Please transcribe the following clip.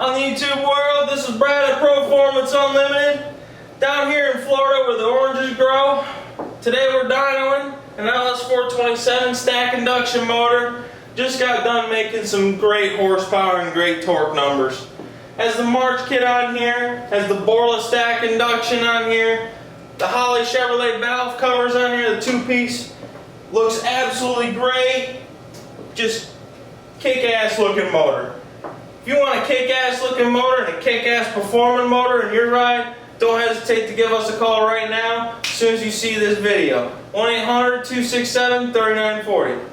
on the YouTube world. This is Brad at Performance Unlimited, down here in Florida where the oranges grow. Today we're dynoing an LS427 stack induction motor. Just got done making some great horsepower and great torque numbers. Has the March kit on here, has the Borla stack induction on here, the Holley Chevrolet valve covers on here, the two-piece. Looks absolutely great. Just kick-ass looking motor. If you want a kick-ass looking motor and a kick-ass performing motor in your ride, don't hesitate to give us a call right now as soon as you see this video. 1-800-267-3940.